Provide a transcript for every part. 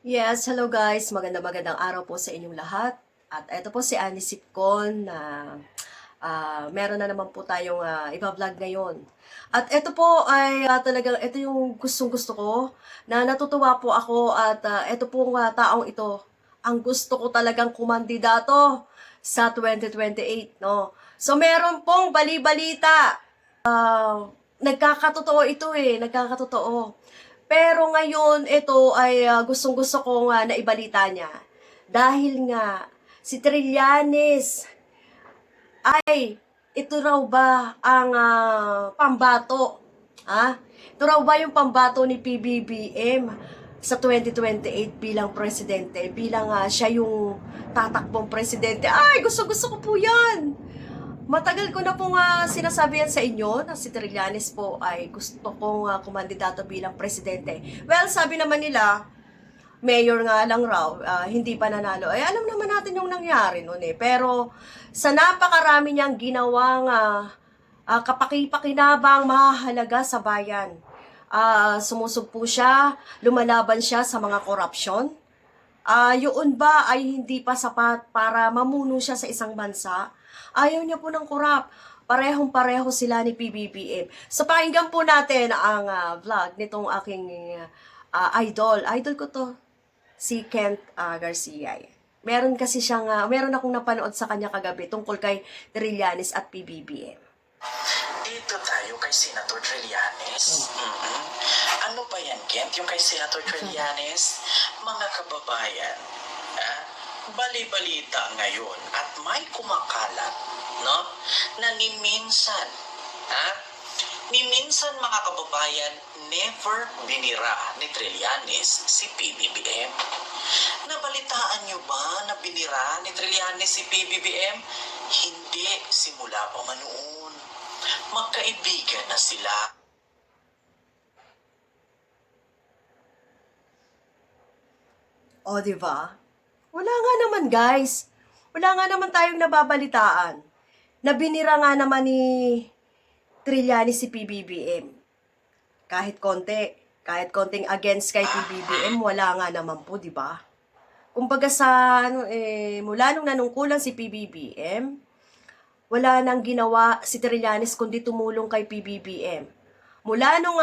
Yes, hello guys. Magandang araw po sa inyong lahat. At ito po si Annie Sipcon na meron na naman po tayong iba-vlog ngayon. At ito po ay talagang ito yung gustong-gusto ko na natutuwa po ako at ito pong taong ito ang gusto ko talagang kumandidato sa 2028, no. So meron pong bali-balita. Nagkakatotoo ito nagkakatotoo. Pero ngayon, ito ay gustong-gusto kong naibalita niya. Dahil nga, si Trillanes ay ito raw ba ang pambato? Ha? Ito raw ba yung pambato ni PBBM sa 2028 bilang presidente? Bilang siya yung tatakbong presidente. Ay, gusto-gusto ko po yan! Matagal ko na pong sinasabi yan sa inyo na si Trillanes po ay gusto kong kumandidato bilang presidente. Well, sabi naman nila, mayor nga lang raw, hindi pa nanalo. Ay, alam naman natin yung nangyari noon eh. Pero sa napakarami niyang ginawang kapaki-pakinabang mahalaga sa bayan. Sumusugpo siya, lumalaban siya sa mga korupsyon. Yun ba ay hindi pa sapat para mamuno siya sa isang bansa? Ayaw niya po ng korap. Parehong-pareho sila ni PBBM. So pakinggan po natin ang vlog nitong aking idol. Idol ko to, si Kent Garcia. Meron akong napanood sa kanya kagabi tungkol kay Trillanes at PBBM. Dito tayo kay Senator Trillanes. Ano ba yan, Kent? Yung kay Senator Trillanes, mga kababayan, bali-balita ngayon at may kumakalat, no? Na ni minsan mga kababayan, never binira ni Trillanes si PBBM. Nabalitaan nyo ba na binira ni Trillanes si PBBM? Hindi, simula pa man noon. Magkaibigan na sila. O, di ba? Wala nga naman, guys. Wala nga naman tayong nababalitaan. Na binira nga naman ni Trillanes si PBBM. Kahit konting against kay PBBM, wala nga naman po, di ba? Kumbaga mula nung nanungkulan si PBBM, wala nang ginawa si Trillanes kundi tumulong kay PBBM. Mula nung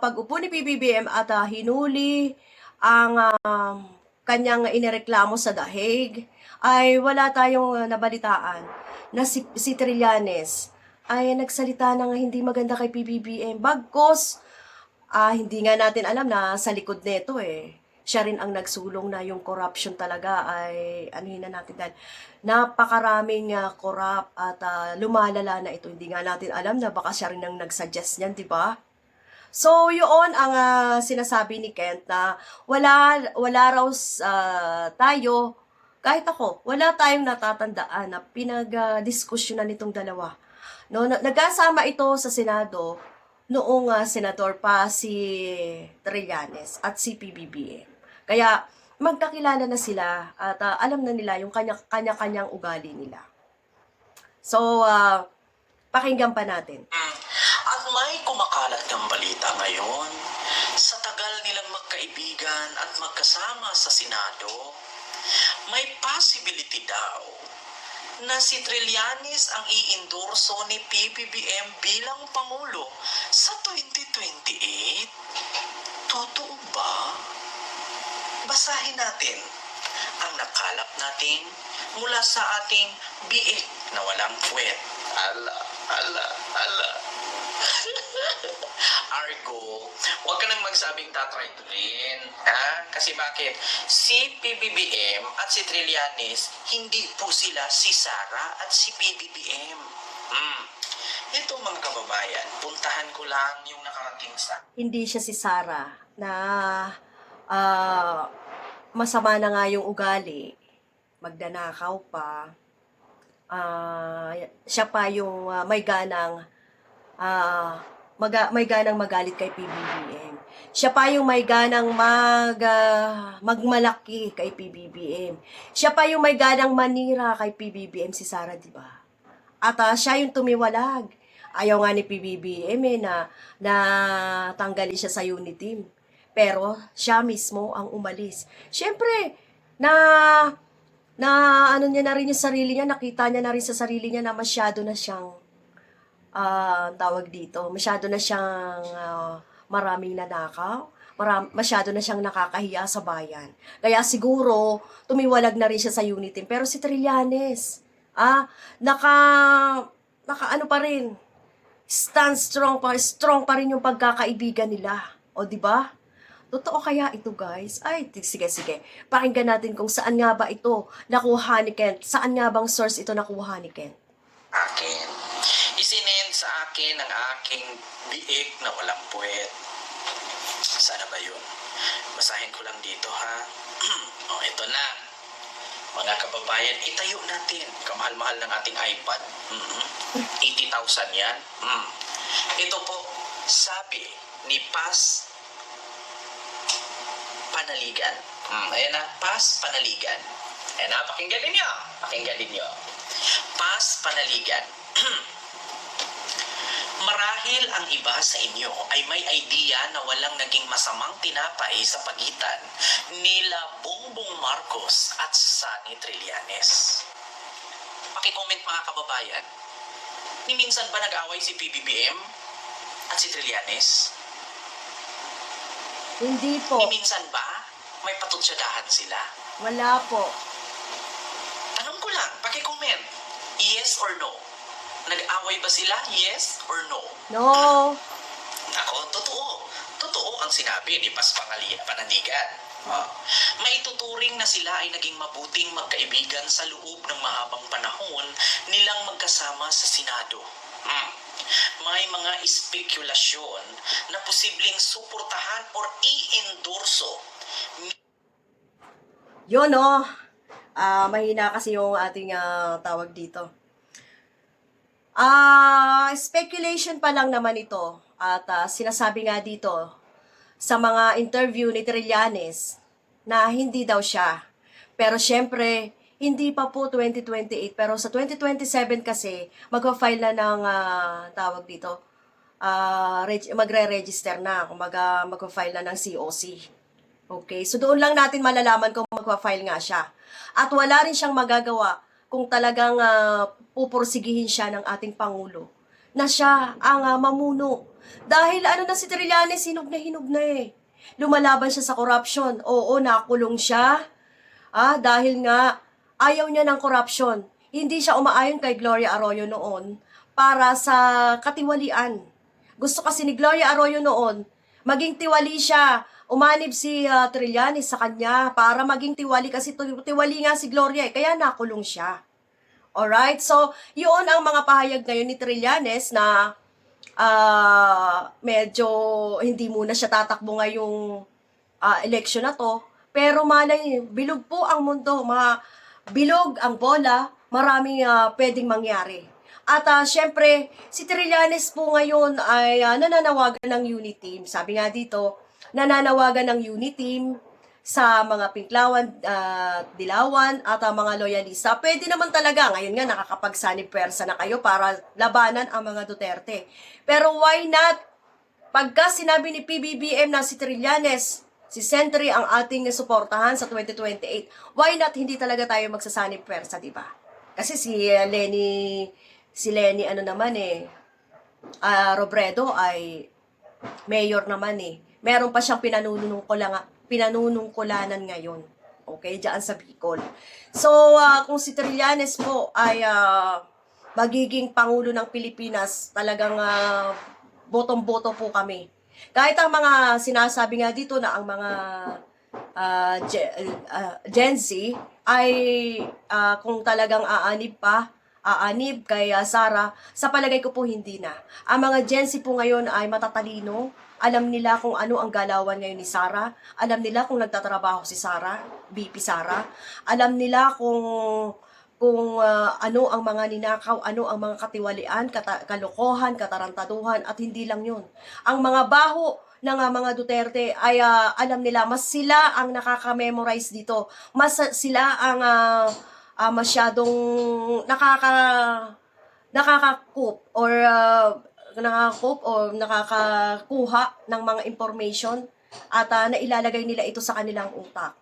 pag-upo ni PBBM at hinuli ang kanyang inireklamo sa The Hague, ay wala tayong nabalitaan na si Trillanes ay nagsalita na nga hindi maganda kay PBBM. Bagkos, hindi nga natin alam na sa likod nito siya rin ang nagsulong na yung corruption talaga ay anuhin na natin dahil napakaraming corrupt at lumalala na ito. Hindi nga natin alam na baka siya rin ang nagsuggest niyan, di ba? So, yun ang sinasabi ni Kent na wala raw tayo, kahit ako, wala tayong natatandaan na pinag-diskusyonan nitong dalawa. No, nagkasama ito sa Senado noong senador pa si Trillanes at si PBBM. Kaya magkakilala na sila at alam na nila yung kanya-kanyang ugali nila. So, pakinggan pa natin. At may kumakalat ng balita ngayon. Sa tagal nilang magkaibigan at magkasama sa Senado, may possibility daw na si Trillanes ang i-endorso ni PBBM bilang Pangulo sa 2028? Totoo ba? Basahin natin ang nakalap natin mula sa ating biik na walang puwet. Ala. Argo, huwag ka nang magsabing tatry to rin. Kasi bakit? Si PBBM at si Trillanes, hindi po sila si Sara at si PBBM. Ito mga kababayan, puntahan ko lang yung nakarating sa... Hindi siya si Sara na masama na nga yung ugali, magdanakaw pa, siya pa yung may ganang magalit kay PBBM. Siya pa yung may ganang magmalaki kay PBBM. Siya pa yung may ganang manira kay PBBM, si Sara, di ba? At siya yung tumiwalag. Ayaw nga ni PBBM na tanggalin siya sa unit team. Pero siya mismo ang umalis. Siyempre, na na ano niya na rin yung sarili niya, nakita niya na rin sa sarili niya na masyado na siyang tawag dito, masyado na siyang maraming nanakaw, masyado na siyang nakakahiya sa bayan. Kaya siguro, tumiwalag na rin siya sa Uniteam. Pero si Trillanes, naka, naka ano pa rin, stand strong pa rin yung pagkakaibigan nila. O, di ba? Totoo kaya ito, guys? Ay, sige. Pakinggan natin kung saan nga ba ito nakuha ni Kent. Saan nga bang source ito nakuha ni Kent? Akin. Isinend sa akin ang aking biik na walang puwet. Sana ba yun? Basahin ko lang dito, ha? O, ito na. Mga kababayan, itayo natin. Kamahal-mahal ng ating iPad. 80,000 yan. Ito po, sabi ni Paz Panaligan. Ayan na, Paz Panaligan. Ayan na, pakinggan ninyo. Paz Panaligan. Marahil ang iba sa inyo ay may idea na walang naging masamang tinapay sa pagitan nila Bongbong Marcos at Sunny Trillanes. Paki-comment mga kababayan, ni minsan ba nag-away si PBBM at si Trillanes? Hindi po. Ni minsan ba may patutsadahan sila? Wala po. Tanong ko lang, paki-comment, yes or no? Nag-away ba sila? Yes or no? No. Ako, totoo. Totoo ang sinabi ni Paz Panaligan. Maituturing na sila ay naging mabuting magkaibigan sa loob ng mahabang panahon nilang magkasama sa Senado. May mga espekulasyon na posibleng suportahan or i-endorso. Yun, no? Mahina kasi yung ating tawag dito. Speculation pa lang naman ito. At sinasabi nga dito sa mga interview ni Trillanes na hindi daw siya. Pero syempre, hindi pa po 2028. Pero sa 2027 kasi, magpa-file na ng tawag dito. Magre-register na. Kumbaga, magpa-file na ng COC. Okay? So doon lang natin malalaman kung magpa-file nga siya. At wala rin siyang magagawa kung talagang pupursigihin siya ng ating Pangulo na siya ang mamuno. Dahil ano na si Trillanes, hinog na eh. Lumalaban siya sa corruption. Oo, nakulong siya. Dahil nga, ayaw niya ng corruption. Hindi siya umaayon kay Gloria Arroyo noon para sa katiwalian. Gusto kasi ni Gloria Arroyo noon, maging tiwali siya. Umanib si Trillanes sa kanya para maging tiwali kasi tiwali nga si Gloria kaya nakulong siya. Alright? So, yun ang mga pahayag ngayon ni Trillanes na medyo hindi muna siya tatakbo ngayong election na to. Pero malay, bilog po ang mundo, bilog ang bola, maraming pwedeng mangyari. At syempre, si Trillanes po ngayon ay nananawagan ng Uniteam. Sabi nga dito, nananawagan ng Uniteam sa mga Pinklawan, Dilawan at mga loyalista. Pwede naman talaga, ngayon nga nakakapagsanib pwersa na kayo para labanan ang mga Duterte. Pero why not? Pagka sinabi ni PBBM na si Trillanes, si Sentry ang ating suportahan sa 2028, why not hindi talaga tayo magsasanib pwersa, di ba? Kasi si Lenny ano naman Robredo ay mayor naman meron pa siyang pinanunungkulanan ngayon. Okay, diyan sa Bicol. So, kung si Trillanes po ay magiging Pangulo ng Pilipinas, talagang botong-boto po kami. Kahit ang mga sinasabi nga dito na ang mga Gen Z ay kung talagang aanib kay Sara, sa palagay ko po hindi na. Ang mga Gen Z po ngayon ay matatalino. Alam nila kung ano ang galawan ngayon ni Sara. Alam nila kung nagtatrabaho si Sara, VP Sara. Alam nila kung ano ang mga ninakaw, ano ang mga katiwalian, kalokohan, katarantaduhan, at hindi lang yun. Ang mga baho ng mga Duterte ay alam nila, mas sila ang nakaka-memorize dito. Mas sila ang masyadong nakaka-cope or nakakakuha ng mga information at nailalagay nila ito sa kanilang utak.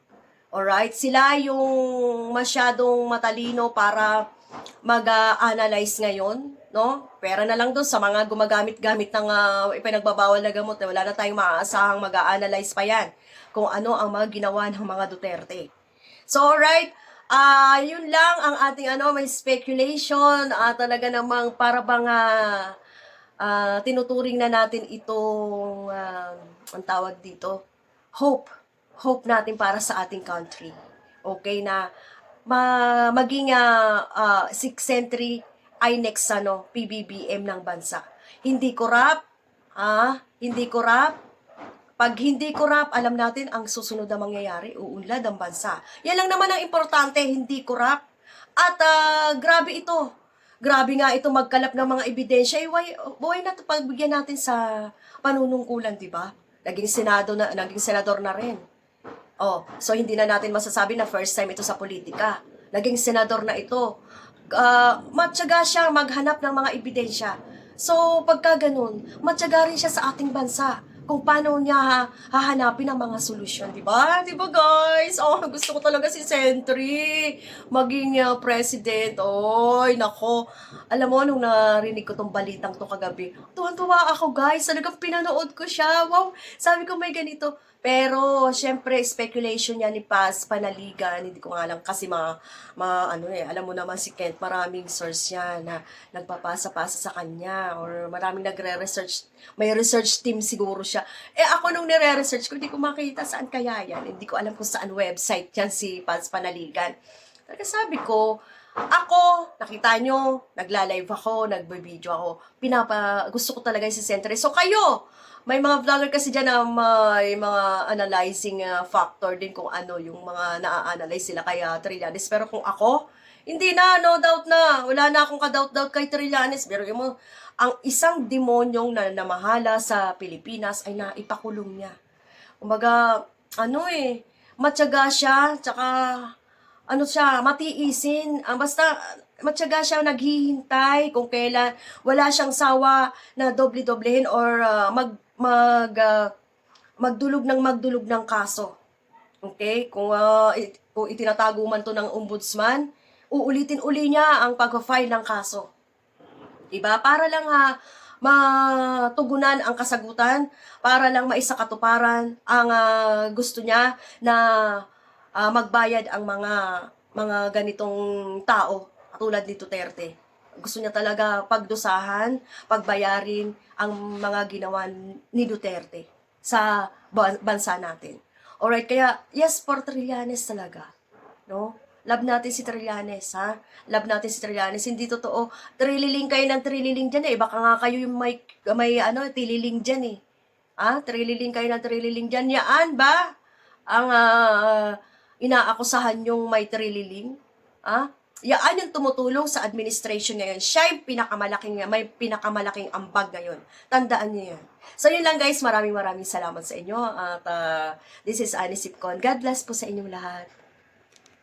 Alright? Sila yung masyadong matalino para mag-analyze ngayon, no? Pera na lang doon sa mga gumagamit-gamit ng ipinagbabawal na gamot. Wala na tayong maaasahang mag-analyze pa yan kung ano ang mga ginawa ng mga Duterte. So, alright, yun lang ang ating may speculation, talaga namang para bang tinuturing na natin itong, ang tawag dito, hope. Hope natin para sa ating country. Okay, na maging 6th century ay next PBBM ng bansa. Hindi corrupt, hindi corrupt. Pag hindi corrupt, alam natin ang susunod na mangyayari, uunlad ang bansa. Yan lang naman ang importante, hindi corrupt. At grabe ito. Grabe nga ito magkalap ng mga ebidensya. Why na ito pagbigyan natin sa panunungkulan, di ba? Naging senador na rin. Oh, so hindi na natin masasabi na first time ito sa politika. Naging senador na ito. Matyaga siya maghanap ng mga ebidensya. So, pagka ganun, matyaga rin siya sa ating bansa kung paano niya hahanapin ang mga solusyon, di ba? Di ba, guys? Oh, gusto ko talaga si Sentry maging president. Oy, nako. Alam mo, nung narinig ko tong balitang to kagabi, tuwan-tuwa ako, guys. Talagang pinanood ko siya. Wow, sabi ko may ganito. Pero, syempre, speculation niya ni Paz Panaligan. Hindi ko nga alam kasi alam mo naman si Kent, maraming source yan na nagpapasa-pasa sa kanya or maraming nagre-research. May research team siguro siya. Ako nung nire-research ko, hindi ko makita saan kaya yan. Hindi ko alam kung saan website yan si Paz Panaligan. Talaga sabi ko, ako, nakita nyo, nagla-live ako, nagbe-video ako. Gusto ko talaga yung si Sentry. So kayo, may mga vlogger kasi dyan na may mga analyzing factor din kung ano yung mga na-analyze sila kaya Trillanes. Pero kung ako, hindi na, no doubt na. Wala na akong ka-doubt-doubt kay Trillanes. Pero yung ang isang demonyong na namahala sa Pilipinas ay naipakulong niya. Kumbaga, matyaga siya, tsaka matiisin. Basta, matyaga siya naghihintay kung kailan wala siyang sawa na doble-doblehin or magdulog ng kaso. Okay? Kung itinatago man to ng ombudsman, uulitin uli niya ang pag-file ng kaso. Diba? Para lang matugunan ang kasagutan, para lang maisakatuparan ang gusto niya na magbayad ang mga ganitong tao tulad ni Duterte. Gusto niya talaga pagdusahan, pagbayarin ang mga ginawa ni Duterte sa bansa natin. Alright, kaya yes for Trillanes talaga. No? Love natin si Trillanes, ha? Love natin si Trillanes. Hindi totoo. Trililing kayo ng trililing dyan eh. Baka nga kayo yung may tililing dyan eh. Trililing kayo ng trililing dyan. Yaan ba? Ang inaakusahan yung may trililing? Yaan yung tumutulong sa administration ngayon. Siya yung may pinakamalaking ambag ngayon. Tandaan niyo yan. So yun lang guys, maraming salamat sa inyo. At this is Annie Sipcon. God bless po sa inyong lahat.